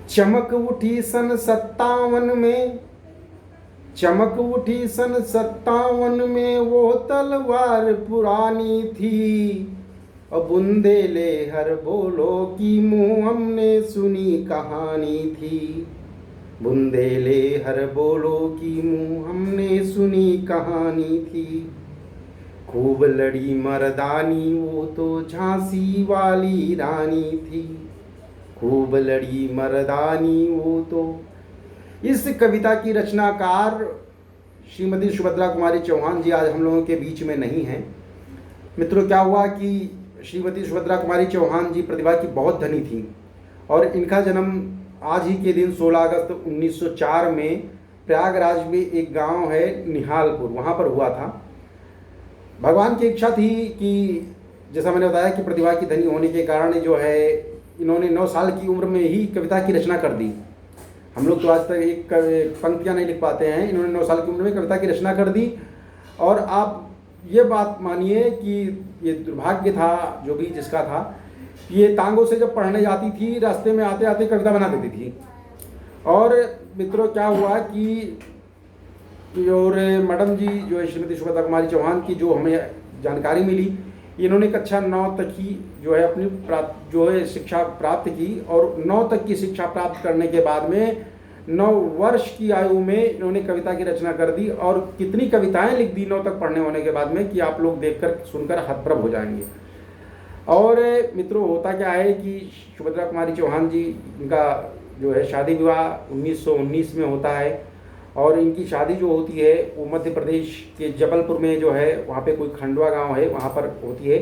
चमक उठी सन 57 में, चमक उठी सन 57 में वो तलवार पुरानी थी। और बुंदेले हर बोलो की मुँह हमने सुनी कहानी थी। बुंदेले हर बोलो की मुँह हमने सुनी कहानी थी। खूब लड़ी मर्दानी वो तो झांसी वाली रानी थी। खूब लड़ी मर्दानी वो तो। इस कविता की रचनाकार श्रीमती सुभद्रा कुमारी चौहान जी आज हम लोगों के बीच में नहीं हैं। मित्रों, क्या हुआ कि श्रीमती सुभद्रा कुमारी चौहान जी प्रतिभा की बहुत धनी थी और इनका जन्म आज ही के दिन 16 अगस्त 1904 में प्रयागराज में एक गांव है निहालपुर, वहां पर हुआ था। भगवान की इच्छा थी कि जैसा मैंने बताया कि प्रतिभा की धनी होने के कारण जो है इन्होंने 9 साल की उम्र में ही कविता की रचना कर दी। हम लोग तो आज तक एक पंक्तियाँ नहीं लिख पाते हैं, इन्होंने 9 साल की उम्र में कविता की रचना कर दी। और आप ये बात मानिए कि ये दुर्भाग्य था जो भी जिसका था, ये तांगों से जब पढ़ने जाती थी रास्ते में आते आते कविता बना देती थी। और मित्रों, क्या हुआ कि और मैडम जी जो है श्रीमती सुभद्रा कुमारी चौहान की जो हमें जानकारी मिली, इन्होंने कक्षा 9 तक ही जो है अपनी शिक्षा प्राप्त की। और 9 तक की शिक्षा प्राप्त करने के बाद में 9 वर्ष की आयु में इन्होंने कविता की रचना कर दी। और कितनी कविताएं लिख दी 9 तक पढ़ने होने के बाद में कि आप लोग देखकर सुनकर हतप्रभ हो जाएंगे। और मित्रों, होता क्या है कि सुभद्रा कुमारी चौहान जी, इनका जो है शादी विवाह 1919 में होता है। और इनकी शादी जो होती है वो मध्य प्रदेश के जबलपुर में जो है वहाँ पे कोई खंडवा गांव है वहाँ पर होती है।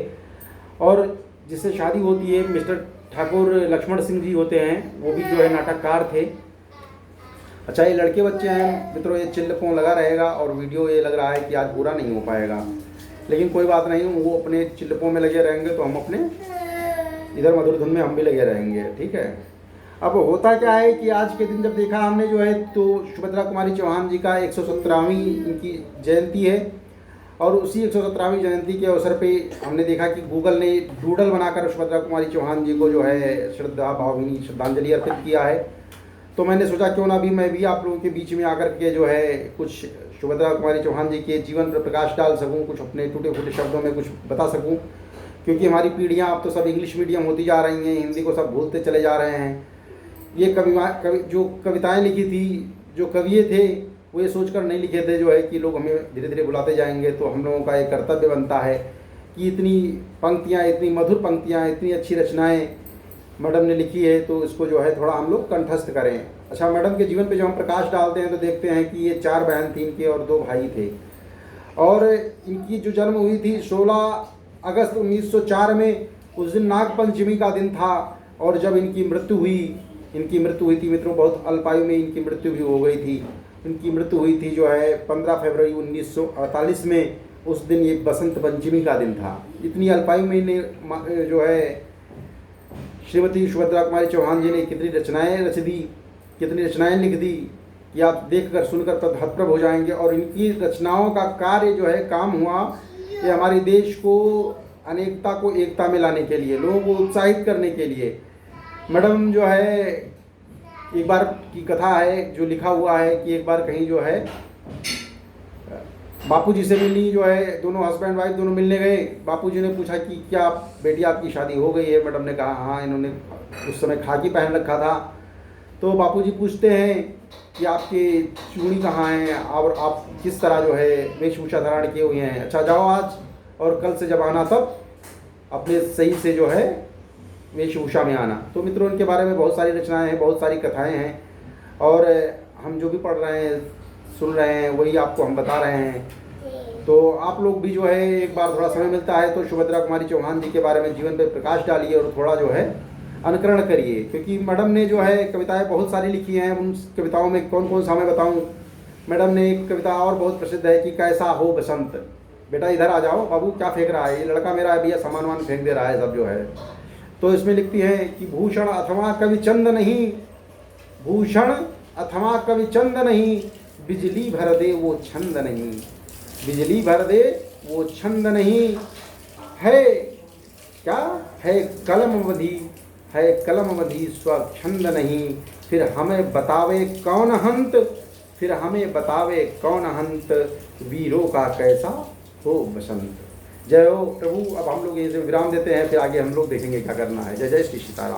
और जिससे शादी होती है मिस्टर ठाकुर लक्ष्मण सिंह जी होते हैं, वो भी जो है नाटककार थे। अच्छा, ये लड़के बच्चे हैं मित्रों, ये चिल्लपों लगा रहेगा और वीडियो ये लग रहा है कि आज पूरा नहीं हो पाएगा, लेकिन कोई बात नहीं, वो अपने चिल्लपों में लगे रहेंगे तो हम अपने इधर मधुर धुन में हम भी लगे रहेंगे, ठीक है। अब होता क्या है कि आज के दिन जब देखा हमने जो है तो सुभद्रा कुमारी चौहान जी का 117वीं इनकी जयंती है। और उसी 117वीं जयंती के अवसर पे हमने देखा कि गूगल ने डूडल बनाकर सुभद्रा कुमारी चौहान जी को जो है श्रद्धा भावभीनी श्रद्धांजलि अर्पित किया है। तो मैंने सोचा क्यों ना भी मैं भी आप लोगों के बीच में आकर के जो है कुछ सुभद्रा कुमारी चौहान जी के जीवन पर प्रकाश डाल सकूं, कुछ अपने टूटे फूटे शब्दों में कुछ बता सकूं। क्योंकि हमारी पीढ़ियां अब तो सब इंग्लिश मीडियम होती जा रही हैं, हिंदी को सब भूलते चले जा रहे हैं। ये जो कविताएं लिखी थी, जो कवि थे वो ये सोचकर नहीं लिखे थे जो है कि लोग हमें धीरे धीरे भुलाते जाएंगे। तो हम लोगों का एक कर्तव्य बनता है कि इतनी पंक्तियाँ, इतनी मधुर पंक्तियाँ, इतनी अच्छी रचनाएं मैडम ने लिखी है तो इसको जो है थोड़ा हम लोग कंठस्थ करें। अच्छा, मैडम के जीवन पे जब हम प्रकाश डालते हैं तो देखते हैं कि ये 4 बहन थी इनके और 2 भाई थे। और इनकी जो जन्म हुई थी 16 अगस्त 1904 में, उस दिन नागपंचमी का दिन था। और जब इनकी मृत्यु हुई थी मित्रों, बहुत अल्पायु में इनकी मृत्यु भी हो गई थी। इनकी मृत्यु हुई थी जो है 15 फरवरी 1948 में। उस दिन ये बसंत पंचमी का दिन था। इतनी अल्पायु में इन्हें जो है श्रीमती सुभद्रा कुमारी चौहान जी ने कितनी रचनाएं रच दी, कितनी रचनाएं लिख दी कि आप देखकर सुनकर हतप्रभ हो जाएंगे। और इनकी रचनाओं का कार्य जो है काम हुआ कि हमारे देश को अनेकता को एकता में लाने के लिए, लोगों को उत्साहित करने के लिए। मैडम जो है, एक बार की कथा है जो लिखा हुआ है कि एक बार कहीं जो है बापूजी से मिलनी, जो है दोनों हस्बैंड वाइफ दोनों मिलने गए। बापूजी ने पूछा कि क्या बेटी आपकी शादी हो गई है? मैडम ने कहा हाँ। इन्होंने उस समय खाकी पहन रखा था। तो बापूजी पूछते हैं कि आपकी चूड़ी कहाँ है और आप किस तरह जो है वेशभूषा धारण किए हुए हैं। अच्छा, जाओ आज और कल से जब आना तब अपने सही से जो है वेशभूषा में आना। तो मित्रों, इनके बारे में बहुत सारी रचनाएं हैं, बहुत सारी कथाएं हैं और हम जो भी पढ़ रहे हैं, सुन रहे हैं, वही आपको हम बता रहे हैं। तो आप लोग भी जो है एक बार थोड़ा समय मिलता है तो सुभद्रा कुमारी चौहान जी के बारे में जीवन पे प्रकाश डालिए और थोड़ा जो है अनुकरण करिए। क्योंकि मैडम ने जो है कविताएं बहुत सारी लिखी हैं। उन कविताओं में कौन कौन सा मैं बताऊं। मैडम ने एक कविता और बहुत प्रसिद्ध है कि कैसा हो बसंत। बेटा इधर आ जाओ, बाबू क्या फेंक रहा है? ये लड़का मेरा है भैया, सामान वामान फेंक दे रहा है सब जो है। तो इसमें लिखती है कि भूषण अथवा कवि चंद नहीं, भूषण अथवा कवि चंद नहीं, बिजली भर दे वो छंद नहीं, बिजली भर दे वो छंद नहीं। है क्या है कलम अवधि, है कलम बंधी स्वच्छंद नहीं, फिर हमें बतावे कौन हंत, फिर हमें बतावे कौन हंत, वीरों का कैसा हो बसंत। जय हो प्रभु। अब हम लोग यहीं से विराम देते हैं, फिर आगे हम लोग देखेंगे क्या करना है। जय जय श्री सीताराम।